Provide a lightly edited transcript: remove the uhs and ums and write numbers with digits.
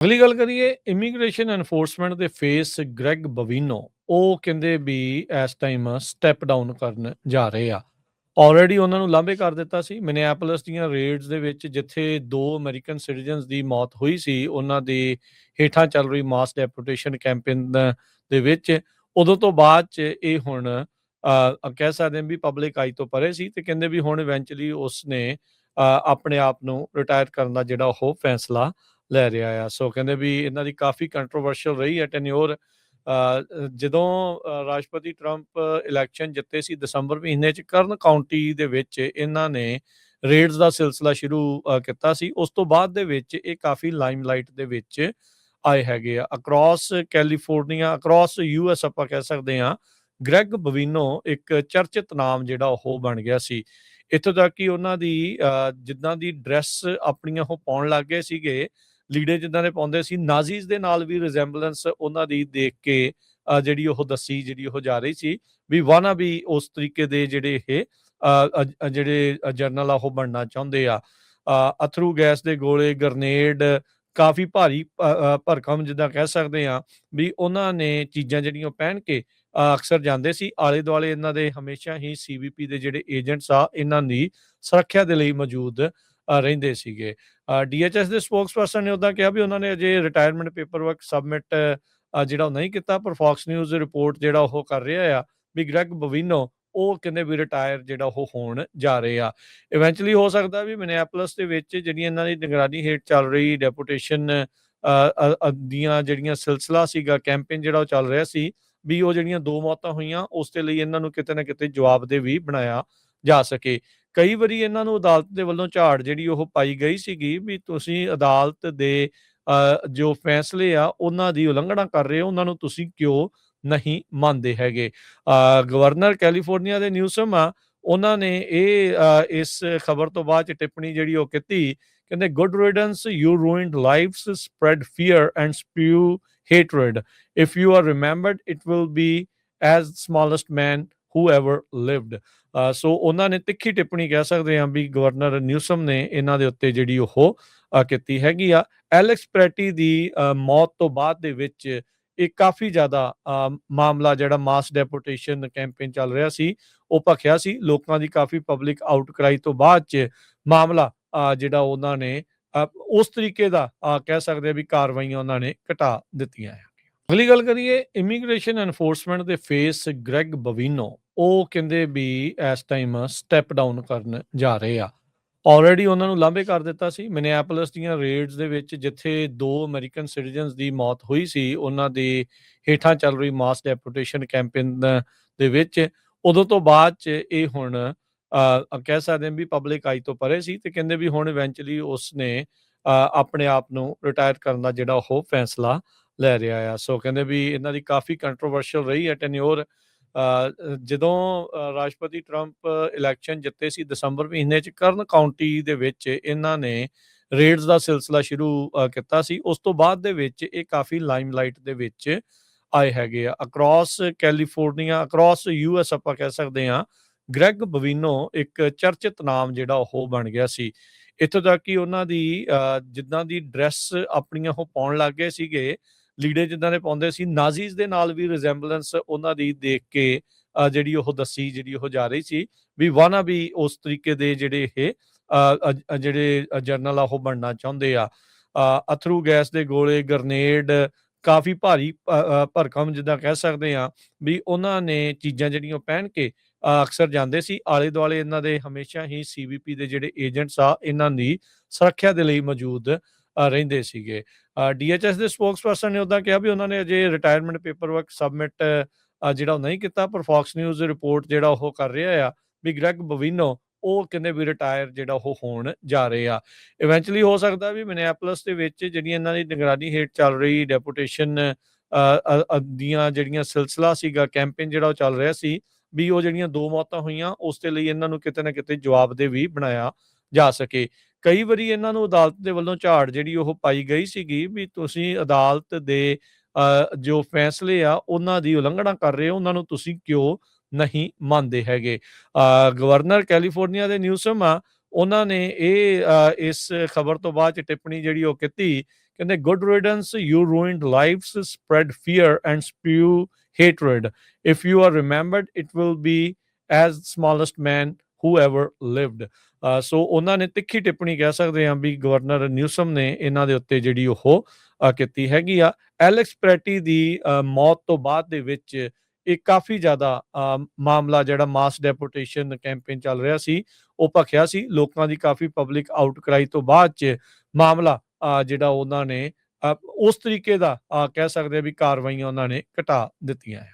ਅਗਲੀ ਗੱਲ ਕਰੀਏ ਇਮੀਗ੍ਰੇਸ਼ਨ ਐਨਫੋਰਸਮੈਂਟ ਦੇ ਫੇਸ ਗ੍ਰੈਗ ਬਵੀਨੋ। ਉਹ ਕਹਿੰਦੇ ਵੀ ਇਸ ਟਾਈਮ ਸਟੈਪ ਡਾਊਨ ਕਰਨ ਜਾ ਰਹੇ ਆ। ਆਲਰੇਡੀ ਉਹਨਾਂ ਨੂੰ ਲਾਂਭੇ ਕਰ ਦਿੱਤਾ ਸੀ ਮਿਨੀਐਪੋਲਿਸ ਦੀਆਂ ਰੇਡਸ ਦੇ ਵਿੱਚ, ਜਿੱਥੇ ਦੋ ਅਮਰੀਕਨ ਸਿਟੀਜ਼ਨਸ ਦੀ ਮੌਤ ਹੋਈ ਸੀ ਉਹਨਾਂ ਦੇ ਹੇਠਾਂ ਚੱਲ ਰਹੀ ਮਾਸ ਡੈਪੋਟੇਸ਼ਨ ਕੈਂਪੇਨ ਦੇ ਵਿੱਚ। ਉਦੋਂ ਤੋਂ ਬਾਅਦ ਚ ਇਹ ਹੁਣ ਕਹਿ ਸਕਦੇ ਹਾਂ ਵੀ ਪਬਲਿਕ ਆਈ ਤੋਂ ਪਰੇ ਸੀ, ਤੇ ਕਹਿੰਦੇ ਵੀ ਹੁਣ ਇਵੈਂਚੁਅਲੀ ਉਸਨੇ ਆਪਣੇ ਆਪ ਨੂੰ ਰਿਟਾਇਰ ਕਰਨ ਦਾ ਜਿਹੜਾ ਉਹ ਫੈਸਲਾ ਲੈ ਰਿਹਾ ਆ। ਸੋ ਕਹਿੰਦੇ ਵੀ ਇਹਨਾਂ ਦੀ ਕਾਫੀ ਕੰਟਰੋਵਰਸ਼ੀਅਲ ਰਹੀ ਹੈ ਟੈਨਿਓਰ। ਜਦੋਂ ਰਾਸ਼ਟਰਪਤੀ ਟਰੰਪ ਇਲੈਕਸ਼ਨ ਜਿੱਤੇ ਸੀ ਦਸੰਬਰ ਮਹੀਨੇ 'ਚ, ਕਰਨ ਕਾਉਂਟੀ ਦੇ ਵਿੱਚ ਇਹਨਾਂ ਨੇ ਰੇਡਸ ਦਾ ਸਿਲਸਿਲਾ ਸ਼ੁਰੂ ਕੀਤਾ ਸੀ। ਉਸ ਤੋਂ ਬਾਅਦ ਦੇ ਵਿੱਚ ਇਹ ਕਾਫੀ ਲਾਈਮਲਾਈਟ ਦੇ ਵਿੱਚ ਆਏ ਹੈਗੇ ਆ। ਅਕ੍ਰੋਸ ਕੈਲੀਫੋਰਨੀਆ, ਅਕ੍ਰੋਸ ਯੂਐਸ ਆਪਾਂ ਕਹਿ ਸਕਦੇ ਹਾਂ, ਗ੍ਰੈਗ ਬਵੀਨੋ ਇੱਕ ਚਰਚਿਤ ਨਾਮ ਜਿਹੜਾ ਉਹ ਬਣ ਗਿਆ ਸੀ। ਇੱਥੋਂ ਤੱਕ ਕਿ ਉਹਨਾਂ ਦੀ ਜਿੱਦਾਂ ਦੀ ਡਰੈਸ ਆਪਣੀਆਂ ਉਹ ਪਾਉਣ ਲੱਗ ਗਏ ਸੀਗੇ, ਲੀੜੇ ਜਿੱਦਾਂ ਦੇ ਪਾਉਂਦੇ ਸੀ, ਨਾਜ਼ੀਜ਼ ਦੇ ਨਾਲ ਵੀ ਰਿਜ਼ੈਂਬਲੈਂਸ ਉਹਨਾਂ ਦੀ ਦੇਖ ਕੇ ਜਿਹੜੀ ਉਹ ਦੱਸੀ, ਜਿਹੜੀ ਉਹ ਜਾ ਰਹੀ ਸੀ ਵੀ ਵਾਨਾ ਵੀ ਉਸ ਤਰੀਕੇ ਦੇ ਜਿਹੜੇ ਇਹ ਜਿਹੜੇ ਜਰਨਲ ਆ ਉਹ ਬਣਨਾ ਚਾਹੁੰਦੇ ਆ। ਅਥਰੂ ਗੈਸ ਦੇ ਗੋਲੇ, ਗਰਨੇਡ, ਕਾਫੀ ਭਾਰੀ ਭਰਕਮ ਜਿੱਦਾਂ ਕਹਿ ਸਕਦੇ ਆ ਵੀ ਉਹਨਾਂ ਨੇ ਚੀਜ਼ਾਂ ਜਿਹੜੀਆਂ ਪਹਿਨ ਕੇ ਅਕਸਰ ਜਾਂਦੇ ਸੀ। ਆਲੇ ਦੁਆਲੇ ਇਹਨਾਂ ਦੇ ਹਮੇਸ਼ਾ ਹੀ ਸੀਬੀਪੀ ਦੇ ਜਿਹੜੇ ਏਜੰਟਸ ਆ ਇਹਨਾਂ ਦੀ ਸੁਰੱਖਿਆ ਦੇ ਲਈ ਮੌਜੂਦ ਰਹਿੰਦੇ ਸੀਗੇ। ਡੀਐਚਐਸ ਦੇ ਸਪੋਕਸਪਰਸਨ ਨੇ ਉੱਦਾਂ ਕਿਹਾ ਵੀ ਉਹਨਾਂ ਨੇ ਅਜੇ ਰਿਟਾਇਰਮੈਂਟ ਪੇਪਰ ਵਰਕ ਸਬਮਿਟ ਜਿਹੜਾ ਉਹ ਨਹੀਂ ਕੀਤਾ, ਪਰ ਫੌਕਸ ਨਿਊਜ਼ ਰਿਪੋਰਟ ਜਿਹੜਾ ਉਹ ਕਰ ਰਿਹਾ ਆ ਵੀ ਗ੍ਰੈਗ ਬਵੀਨੋ ਉਹ ਕਹਿੰਦੇ ਵੀ ਰਿਟਾਇਰ ਜਿਹੜਾ ਉਹ ਹੋਣ ਜਾ ਰਹੇ ਆ। ਇਵੈਂਚੁਅਲੀ ਹੋ ਸਕਦਾ ਵੀ ਮਿਨੀਐਪੋਲਿਸ ਦੇ ਵਿੱਚ ਜਿਹੜੀਆਂ ਇਹਨਾਂ ਦੀ ਨਿਗਰਾਨੀ ਹੇਠ ਚੱਲ ਰਹੀ ਡੈਪੂਟੇਸ਼ਨ ਦੀਆਂ ਜਿਹੜੀਆਂ ਸਿਲਸਿਲਾ ਸੀਗਾ, ਕੈਂਪੇਨ ਜਿਹੜਾ ਉਹ ਚੱਲ ਰਿਹਾ ਸੀ, ਵੀ ਉਹ ਜਿਹੜੀਆਂ ਦੋ ਮੌਤਾਂ ਹੋਈਆਂ ਉਸ ਦੇ ਲਈ ਇਹਨਾਂ ਨੂੰ ਕਿਤੇ ਨਾ ਕਿਤੇ ਜਵਾਬਦੇਹ ਵੀ ਬਣਾਇਆ ਜਾ ਸਕੇ। ਕਈ ਵਾਰੀ ਇਹਨਾਂ ਨੂੰ ਅਦਾਲਤ ਦੇ ਵੱਲੋਂ ਝਾੜ ਜਿਹੜੀ ਉਹ ਪਾਈ ਗਈ ਸੀਗੀ ਵੀ ਤੁਸੀਂ ਅਦਾਲਤ ਦੇ ਜੋ ਫੈਸਲੇ ਆ ਉਹਨਾਂ ਦੀ ਉਲੰਘਣਾ ਕਰ ਰਹੇ ਹੋ, ਉਹਨਾਂ ਨੂੰ ਤੁਸੀਂ ਕਿਉਂ ਨਹੀਂ ਮੰਨਦੇ ਹੈਗੇ। ਗਵਰਨਰ ਕੈਲੀਫੋਰਨੀਆ ਦੇ ਨਿਊਸਮ ਆ, ਉਹਨਾਂ ਨੇ ਇਹ ਇਸ ਖਬਰ ਤੋਂ ਬਾਅਦ ਚ ਟਿੱਪਣੀ ਜਿਹੜੀ ਉਹ ਕੀਤੀ, ਕਹਿੰਦੇ good riddance, you ruined lives, spread fear and spew hatred. If you are remembered, it will be as smallest man who ever lived. ਸੋ ਉਹਨਾਂ ਨੇ ਤਿੱਖੀ ਟਿੱਪਣੀ ਕਹਿ ਸਕਦੇ ਹਾਂ ਵੀ ਗਵਰਨਰ ਨਿਊਸਮ ਨੇ ਇਹਨਾਂ ਦੇ ਉੱਤੇ ਜਿਹੜੀ ਉਹ ਕੀਤੀ ਹੈਗੀ ਆ। ਐਲੈਕਸ ਪ੍ਰੈਟੀ ਦੀ ਮੌਤ ਤੋਂ ਬਾਅਦ ਦੇ ਵਿੱਚ ਇਹ ਕਾਫੀ ਜ਼ਿਆਦਾ ਮਾਮਲਾ ਜਿਹੜਾ ਮਾਸ ਡੈਪੋਟੇਸ਼ਨ ਕੈਂਪੇਨ ਚੱਲ ਰਿਹਾ ਸੀ ਉਹ ਭਖਿਆ ਸੀ। ਲੋਕਾਂ ਦੀ ਕਾਫੀ ਪਬਲਿਕ ਆਊਟਕ੍ਰਾਈ ਤੋਂ ਬਾਅਦ ਚ ਮਾਮਲਾ ਜਿਹੜਾ ਉਹਨਾਂ ਨੇ ਉਸ ਤਰੀਕੇ ਦਾ ਕਹਿ ਸਕਦੇ ਆ ਵੀ ਕਾਰਵਾਈਆਂ ਉਹਨਾਂ ਨੇ ਘਟਾ ਦਿੱਤੀਆਂ ਹੈ। ਅਗਲੀ ਗੱਲ ਕਰੀਏ ਇਮੀਗ੍ਰੇਸ਼ਨ ਐਨਫੋਰਸਮੈਂਟ ਦੇ ਫੇਸ ਗ੍ਰੈਗ ਬਵੀਨੋ। ਉਹ ਕਹਿੰਦੇ ਵੀ ਇਸ ਟਾਈਮ ਸਟੈਪ ਡਾਊਨ ਕਰਨ ਜਾ ਰਹੇ ਆ। ਆਲਰੇਡੀ ਉਹਨਾਂ ਨੂੰ ਲਾਂਭੇ ਕਰ ਦਿੱਤਾ ਸੀ ਮਿਨੀਐਪੋਲਿਸ ਦੀਆਂ ਰੇਡਸ ਦੇ ਵਿੱਚ, ਜਿੱਥੇ ਦੋ ਅਮਰੀਕਨ ਸਿਟੀਜ਼ਨਸ ਦੀ ਮੌਤ ਹੋਈ ਸੀ ਉਹਨਾਂ ਦੇ ਹੇਠਾਂ ਚੱਲ ਰਹੀ ਮਾਸ ਡੈਪੋਟੇਸ਼ਨ ਕੈਂਪੇਨ ਦੇ ਵਿੱਚ। ਉਦੋਂ ਤੋਂ ਬਾਅਦ ਚ ਇਹ ਹੁਣ ਕਹਿ ਸਕਦੇ ਹਾਂ ਵੀ ਪਬਲਿਕ ਆਈ ਤੋਂ ਪਰੇ ਸੀ, ਤੇ ਕਹਿੰਦੇ ਵੀ ਹੁਣ ਇਵੈਂਚੁਅਲੀ ਉਸਨੇ ਆਪਣੇ ਆਪ ਨੂੰ ਰਿਟਾਇਰ ਕਰਨ ਦਾ ਜਿਹੜਾ ਉਹ ਫੈਸਲਾ ਲੈ ਰਿਹਾ ਆ। ਸੋ ਕਹਿੰਦੇ ਵੀ ਇਹਨਾਂ ਦੀ ਕਾਫੀ ਕੰਟਰੋਵਰਸ਼ੀਅਲ ਰਹੀ ਹੈ ਟੈਨਿਓਰ। ਜਦੋਂ ਰਾਸ਼ਟਰਪਤੀ ਟਰੰਪ ਇਲੈਕਸ਼ਨ ਜਿੱਤੇ ਸੀ ਦਸੰਬਰ ਮਹੀਨੇ 'ਚ, ਕਰਨ ਕਾਉਂਟੀ ਦੇ ਵਿੱਚ ਇਹਨਾਂ ਨੇ ਰੇਡਸ ਦਾ ਸਿਲਸਿਲਾ ਸ਼ੁਰੂ ਕੀਤਾ ਸੀ। ਉਸ ਤੋਂ ਬਾਅਦ ਦੇ ਵਿੱਚ ਇਹ ਕਾਫੀ ਲਾਈਮਲਾਈਟ ਦੇ ਵਿੱਚ ਆਏ ਹੈਗੇ ਆ। ਅਕ੍ਰੋਸ ਕੈਲੀਫੋਰਨੀਆ, ਅਕ੍ਰੋਸ ਯੂਐਸ ਆਪਾਂ ਕਹਿ ਸਕਦੇ ਹਾਂ, ਗ੍ਰੈਗ ਬਵੀਨੋ ਇੱਕ ਚਰਚਿਤ ਨਾਮ ਜਿਹੜਾ ਉਹ ਬਣ ਗਿਆ ਸੀ। ਇੱਥੋਂ ਤੱਕ ਕਿ ਉਹਨਾਂ ਦੀ ਜਿੱਦਾਂ ਦੀ ਡਰੈਸ ਆਪਣੀਆਂ ਉਹ ਪਾਉਣ ਲੱਗ ਗਏ ਸੀਗੇ, ਲੀੜੇ ਜਿੱਦਾਂ ਦੇ ਪਾਉਂਦੇ ਸੀ, ਨਾਜ਼ੀਜ਼ ਦੇ ਨਾਲ ਵੀ ਰਿਜ਼ੈਂਬਲੈਂਸ ਉਹਨਾਂ ਦੀ ਦੇਖ ਕੇ ਜਿਹੜੀ ਉਹ ਦੱਸੀ, ਜਿਹੜੀ ਉਹ ਜਾ ਰਹੀ ਸੀ ਵੀ ਵਾਨਾ ਵੀ ਉਸ ਤਰੀਕੇ ਦੇ ਜਿਹੜੇ ਇਹ ਜਿਹੜੇ ਜਰਨਲ ਆ ਉਹ ਬਣਨਾ ਚਾਹੁੰਦੇ ਆ। ਅਥਰੂ ਗੈਸ ਦੇ ਗੋਲੇ, ਗਰਨੇਡ, ਕਾਫੀ ਭਾਰੀ ਭਰਕਮ ਜਿੱਦਾਂ ਕਹਿ ਸਕਦੇ ਆ ਵੀ ਉਹਨਾਂ ਨੇ ਚੀਜ਼ਾਂ ਜਿਹੜੀਆਂ ਪਹਿਨ ਕੇ ਅਕਸਰ ਜਾਂਦੇ ਸੀ। ਆਲੇ ਦੁਆਲੇ ਇਹਨਾਂ ਦੇ ਹਮੇਸ਼ਾ ਹੀ ਸੀਬੀਪੀ ਦੇ ਜਿਹੜੇ ਏਜੰਟਸ ਆ ਇਹਨਾਂ ਦੀ ਸੁਰੱਖਿਆ ਦੇ ਲਈ ਮੌਜੂਦ ਰਹਿੰਦੇ ਸੀਗੇ। ਡੀਐਚਐਸ ਦੇ ਸਪੋਕਸਪਰਸਨ ਨੇ ਉੱਦਾਂ ਕਿਹਾ ਵੀ ਉਹਨਾਂ ਨੇ ਅਜੇ ਰਿਟਾਇਰਮੈਂਟ ਪੇਪਰ ਵਰਕ ਸਬਮਿਟ ਜਿਹੜਾ ਉਹ ਨਹੀਂ ਕੀਤਾ, ਪਰ ਫੌਕਸ ਨਿਊਜ਼ ਰਿਪੋਰਟ ਜਿਹੜਾ ਉਹ ਕਰ ਰਿਹਾ ਆ ਵੀ ਗ੍ਰੈਗ ਬਵੀਨੋ ਉਹ ਕਹਿੰਦੇ ਵੀ ਰਿਟਾਇਰ ਜਿਹੜਾ ਉਹ ਹੋਣ ਜਾ ਰਹੇ ਆ। ਇਵੈਂਚੁਅਲੀ ਹੋ ਸਕਦਾ ਵੀ ਮਿਨੀਐਪੋਲਿਸ ਦੇ ਵਿੱਚ ਜਿਹੜੀਆਂ ਇਹਨਾਂ ਦੀ ਨਿਗਰਾਨੀ ਹੇਠ ਚੱਲ ਰਹੀ ਡੈਪੂਟੇਸ਼ਨ ਦੀਆਂ ਜਿਹੜੀਆਂ ਸਿਲਸਿਲਾ ਸੀਗਾ, ਕੈਂਪੇਨ ਜਿਹੜਾ ਉਹ ਚੱਲ ਰਿਹਾ ਸੀ, ਵੀ ਉਹ ਜਿਹੜੀਆਂ ਦੋ ਮੌਤਾਂ ਹੋਈਆਂ ਉਸ ਦੇ ਲਈ ਇਹਨਾਂ ਨੂੰ ਕਿਤੇ ਨਾ ਕਿਤੇ ਜਵਾਬਦੇਹ ਵੀ ਬਣਾਇਆ ਜਾ ਸਕੇ। ਕਈ ਵਾਰੀ ਇਹਨਾਂ ਨੂੰ ਅਦਾਲਤ ਦੇ ਵੱਲੋਂ ਝਾੜ ਜਿਹੜੀ ਉਹ ਪਾਈ ਗਈ ਸੀਗੀ ਵੀ ਤੁਸੀਂ ਅਦਾਲਤ ਦੇ ਜੋ ਫੈਸਲੇ ਆ ਉਹਨਾਂ ਦੀ ਉਲੰਘਣਾ ਕਰ ਰਹੇ ਹੋ, ਉਹਨਾਂ ਨੂੰ ਤੁਸੀਂ ਕਿਉਂ ਨਹੀਂ ਮੰਨਦੇ ਹੈਗੇ। ਗਵਰਨਰ ਕੈਲੀਫੋਰਨੀਆ ਦੇ ਨਿਊਸਮ ਆ, ਉਹਨਾਂ ਨੇ ਇਹ ਇਸ ਖਬਰ ਤੋਂ ਬਾਅਦ ਚ ਟਿੱਪਣੀ ਜਿਹੜੀ ਉਹ ਕੀਤੀ, ਕਹਿੰਦੇ good riddance, you ruined lives, spread fear and spew hatred, if you are remembered it will be as smallest man who ever lived. So ਉਹਨਾਂ ਨੇ ਤਿੱਖੀ ਟਿੱਪਣੀ ਕਹਿ ਸਕਦੇ ਹਾਂ ਵੀ ਗਵਰਨਰ ਨਿਊਸਮ ਨੇ ਇਹਨਾਂ ਦੇ ਉੱਤੇ ਜਿਹੜੀ ਉਹ ਕੀਤੀ ਹੈਗੀ ਆ। ਐਲੈਕਸ ਪ੍ਰੈਟੀ ਦੀ ਮੌਤ ਤੋਂ ਬਾਅਦ ਦੇ ਵਿੱਚ ਇਹ ਕਾਫੀ ਜ਼ਿਆਦਾ ਮਾਮਲਾ ਜਿਹੜਾ ਮਾਸ ਡੈਪੋਟੇਸ਼ਨ ਕੈਂਪੇਨ ਚੱਲ ਰਿਹਾ ਸੀ ਉਹ ਭਖਿਆ ਸੀ। ਲੋਕਾਂ ਦੀ ਕਾਫੀ ਪਬਲਿਕ ਆਊਟਕ੍ਰਾਈ ਤੋਂ ਬਾਅਦ 'ਚ ਮਾਮਲਾ ਜਿਹੜਾ ਉਹਨਾਂ ਨੇ ਉਸ ਤਰੀਕੇ ਦਾ ਕਹਿ ਸਕਦੇ ਆ ਵੀ ਕਾਰਵਾਈਆਂ ਉਹਨਾਂ ਨੇ ਘਟਾ ਦਿੱਤੀਆਂ ਆ।